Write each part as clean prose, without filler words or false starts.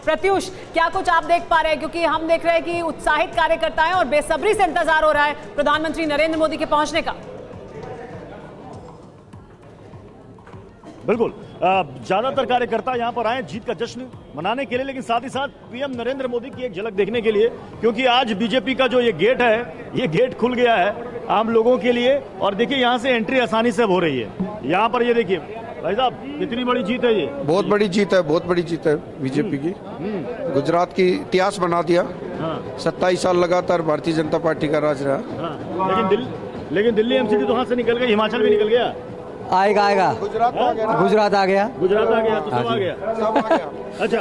प्रत्युष, क्या कुछ आप देख पा रहे हैं? क्योंकि हम देख रहे हैं कि उत्साहित कार्यकर्ता हैं और बेसब्री से इंतजार हो रहा है प्रधानमंत्री नरेंद्र मोदी के पहुंचने का। बिल्कुल, ज्यादातर कार्यकर्ता यहां पर आए जीत का जश्न मनाने के लिए, लेकिन साथ ही साथ पीएम नरेंद्र मोदी की एक झलक देखने के लिए, क्योंकि आज बीजेपी का जो ये गेट है, ये गेट खुल गया है आम लोगों के लिए। और देखिए यहां से एंट्री आसानी से हो रही है। यहां पर ये देखिए भाई साहब, कितनी बड़ी जीत है ये। बहुत बड़ी जीत है, बहुत बड़ी जीत है बीजेपी की। गुजरात की इतिहास बना दिया। 27 साल लगातार भारतीय जनता पार्टी का राज रहा। लेकिन दिल्ली एमसीडी तो वहां से निकल गई, हिमाचल भी निकल गया। आएगा गुजरात आ गया, गुजरात आ गया तो सब आ गया। अच्छा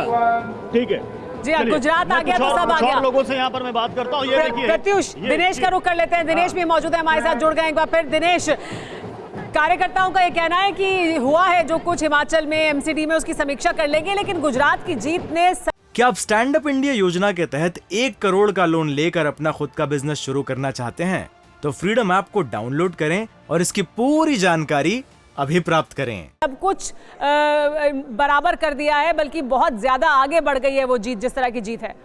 ठीक है जी हाँ, गुजरात आ गया तो सब आ गया। लोगों से यहाँ पर मैं बात करता हूँ। ये देखिए प्रत्युष, दिनेश का रुख कर लेते हैं। दिनेश भी मौजूद है हमारे साथ, जुड़ गए एक बार फिर। दिनेश, कार्यकर्ताओं का ये कहना है कि हुआ है जो कुछ हिमाचल में एमसीडी में उसकी समीक्षा कर लेंगे, लेकिन गुजरात की जीत ने क्या आप स्टैंड अप इंडिया योजना के तहत 1 करोड़ का लोन लेकर अपना खुद का बिजनेस शुरू करना चाहते हैं? तो फ्रीडम ऐप को डाउनलोड करें और इसकी पूरी जानकारी अभी प्राप्त करें। सब कुछ बराबर कर दिया है, बल्कि बहुत ज्यादा आगे बढ़ गई है वो जीत, जिस तरह की जीत है।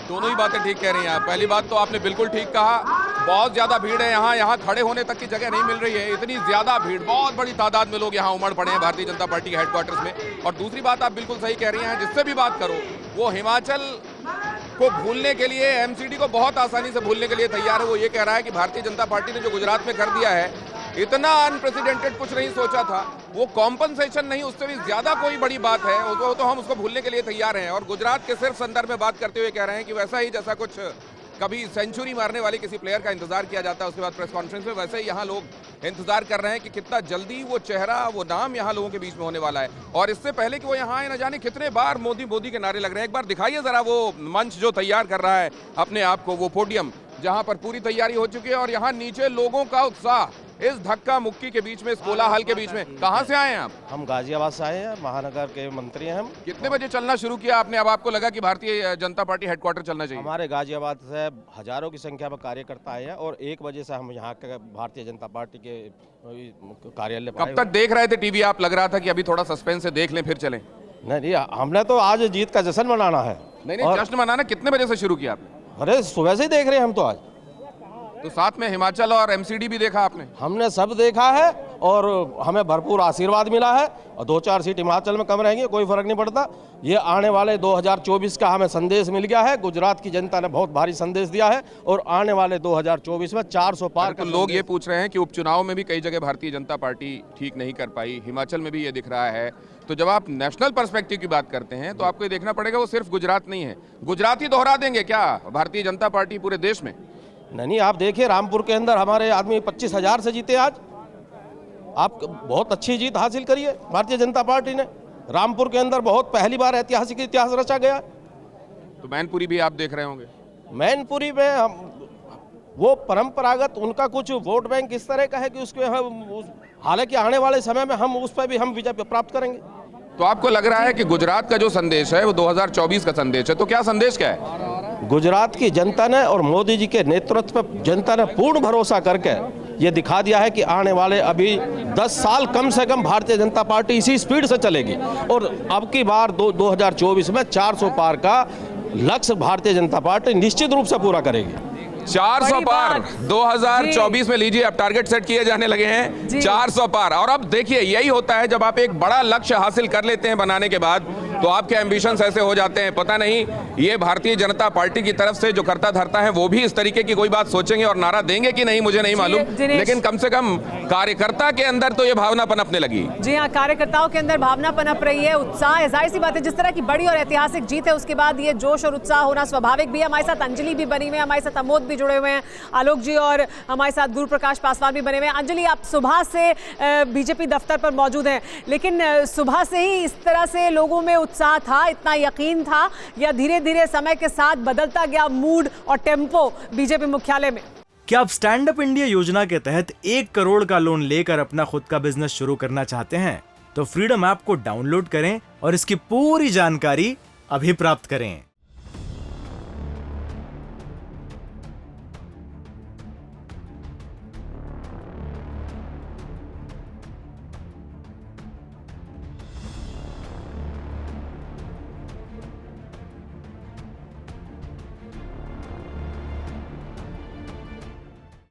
दोनों ही बातें ठीक कह रही हैं आप। पहली बात तो आपने बिल्कुल ठीक कहा, बहुत ज्यादा भीड़ है यहाँ खड़े होने तक की जगह नहीं मिल रही है। इतनी ज्यादा भीड़, बहुत बड़ी तादाद में लोग यहाँ उमड़ पड़े हैं भारतीय जनता पार्टी के हेडक्वार्टर्स में। और दूसरी बात आप बिल्कुल सही कह रही हैं, जिससे भी बात करो वो हिमाचल को भूलने के लिए, एमसीडी को बहुत आसानी से भूलने के लिए तैयार है। वो ये कह रहा है कि भारतीय जनता पार्टी ने जो गुजरात में कर दिया है, इतना अनप्रेसिडेंटेड कुछ नहीं सोचा था। वो कॉम्पनसेशन नहीं, उससे भी ज्यादा कोई बड़ी बात है, वो तो हम उसको भूलने के लिए तैयार हैं। और गुजरात के सिर्फ संदर्भ में बात करते हुए कह रहे हैं कि वैसा ही जैसा कुछ कभी सेंचुरी मारने वाले किसी प्लेयर का इंतजार किया जाता है उसके बाद प्रेस कॉन्फ्रेंस में, वैसे ही यहाँ लोग इंतजार कर रहे हैं कि कितना जल्दी वो चेहरा, वो नाम यहाँ लोगों के बीच में होने वाला है। और इससे पहले कि वो यहाँ आए, न जाने कितने बार मोदी मोदी के नारे लग रहे हैं। एक बार दिखाइए जरा वो मंच जो तैयार कर रहा है अपने आप को, वो पोडियम जहां पर पूरी तैयारी हो चुकी है और यहाँ नीचे लोगों का उत्साह, इस धक्का मुक्की के बीच में, इस कोलाहल के बीच में। कहां से आए हैं आप? हम गाजियाबाद से आए हैं, महानगर के मंत्री हैं हम। कितने बजे चलना शुरू किया आपने? अब आपको लगा कि भारतीय जनता पार्टी हेडक्वार्टर चलना चाहिए? हमारे गाजियाबाद से हजारों की संख्या में कार्यकर्ता आए हैं और 1 बजे से हम यहाँ के भारतीय जनता पार्टी के कार्यालय। कब तक देख रहे थे टीवी आप? लग रहा था कि अभी थोड़ा सस्पेंस से देख लें फिर चलें। नहीं, हमने तो आज जीत का जश्न मनाना है। नहीं, जश्न मनाना कितने बजे से शुरू किया आपने? अरे सुबह से ही देख रहे हैं हम तो आज। तो साथ में हिमाचल और एमसीडी भी देखा आपने? हमने सब देखा है और हमें भरपूर आशीर्वाद मिला है। और 2-4 सीट हिमाचल में कम रहेंगी, कोई फर्क नहीं पड़ता। ये आने वाले 2024 का हमें संदेश मिल गया है। गुजरात की जनता ने बहुत भारी संदेश दिया है और आने वाले 2024 में 400 पार। तो लोग ये पूछ रहे हैं कि उपचुनाव में भी कई जगह भारतीय जनता पार्टी ठीक नहीं कर पाई, हिमाचल में भी ये दिख रहा है। तो जब आप नेशनल पर्सपेक्टिव की बात करते हैं तो आपको ये देखना पड़ेगा वो सिर्फ गुजरात नहीं है। गुजरात ही दोहरा देंगे क्या भारतीय जनता पार्टी पूरे देश में? नहीं, आप देखिए रामपुर के अंदर हमारे आदमी 25,000 से जीते आज। आप बहुत अच्छी जीत हासिल करिए भारतीय जनता पार्टी ने। रामपुर के अंदर बहुत पहली बार ऐतिहासिक इतिहास रचा गया। तो मैनपुरी भी आप देख रहे होंगे। मैनपुरी में हम वो परंपरागत उनका कुछ वोट बैंक इस तरह का है कि उसके हालांकि आने वाले समय में हम उस पर भी हम विजय प्राप्त करेंगे। तो आपको लग रहा है कि गुजरात का जो संदेश है वो 2024 का संदेश है, तो क्या संदेश क्या है? गुजरात की जनता ने और मोदी जी के नेतृत्व पर जनता ने पूर्ण भरोसा करके ये दिखा दिया है कि आने वाले अभी 10 साल कम से कम भारतीय जनता पार्टी इसी स्पीड से चलेगी और अब की बार 2024 में 400 पार का लक्ष्य भारतीय जनता पार्टी निश्चित रूप से पूरा करेगी। 400 पार 2024 में, लीजिए अब टारगेट सेट किए जाने लगे हैं 400 पार। और अब देखिए यही होता है जब आप एक बड़ा लक्ष्य हासिल कर लेते हैं बनाने के बाद, तो आपके एम्बिशंस ऐसे हो जाते हैं। पता नहीं ये भारतीय जनता पार्टी की तरफ से जो करता धरता है वो भी इस तरीके की कोई बात सोचेंगे और नारा देंगे कि नहीं, मुझे नहीं मालूम, लेकिन कम से कम कार्यकर्ता के अंदर तो ये भावना पनपने लगी। जी हाँ, कार्यकर्ताओं के अंदर भावना पनप रही है, उत्साह है। जाहिर सी बात है, जिस तरह की बड़ी और ऐतिहासिक जीत है उसके बाद ये जोश और उत्साह होना स्वाभाविक भी है। हमारे साथ अंजलि भी बनी हुई है, हमारे साथ अमोद भी जुड़े हुए हैं, आलोक जी, और हमारे साथ गुरु प्रकाश पासवान भी बने हुए हैं। अंजलि, आप सुबह से बीजेपी दफ्तर पर मौजूद हैं, लेकिन सुबह से ही इस तरह से लोगों में उत्साह था, इतना यकीन था, या धीरे धीरे समय के साथ बदलता गया मूड और टेम्पो बीजेपी मुख्यालय में? क्या आप स्टैंड अप इंडिया योजना के तहत 1 करोड़ का लोन लेकर अपना खुद का बिजनेस शुरू करना चाहते हैं? तो फ्रीडम ऐप को डाउनलोड करें और इसकी पूरी जानकारी अभी प्राप्त करें।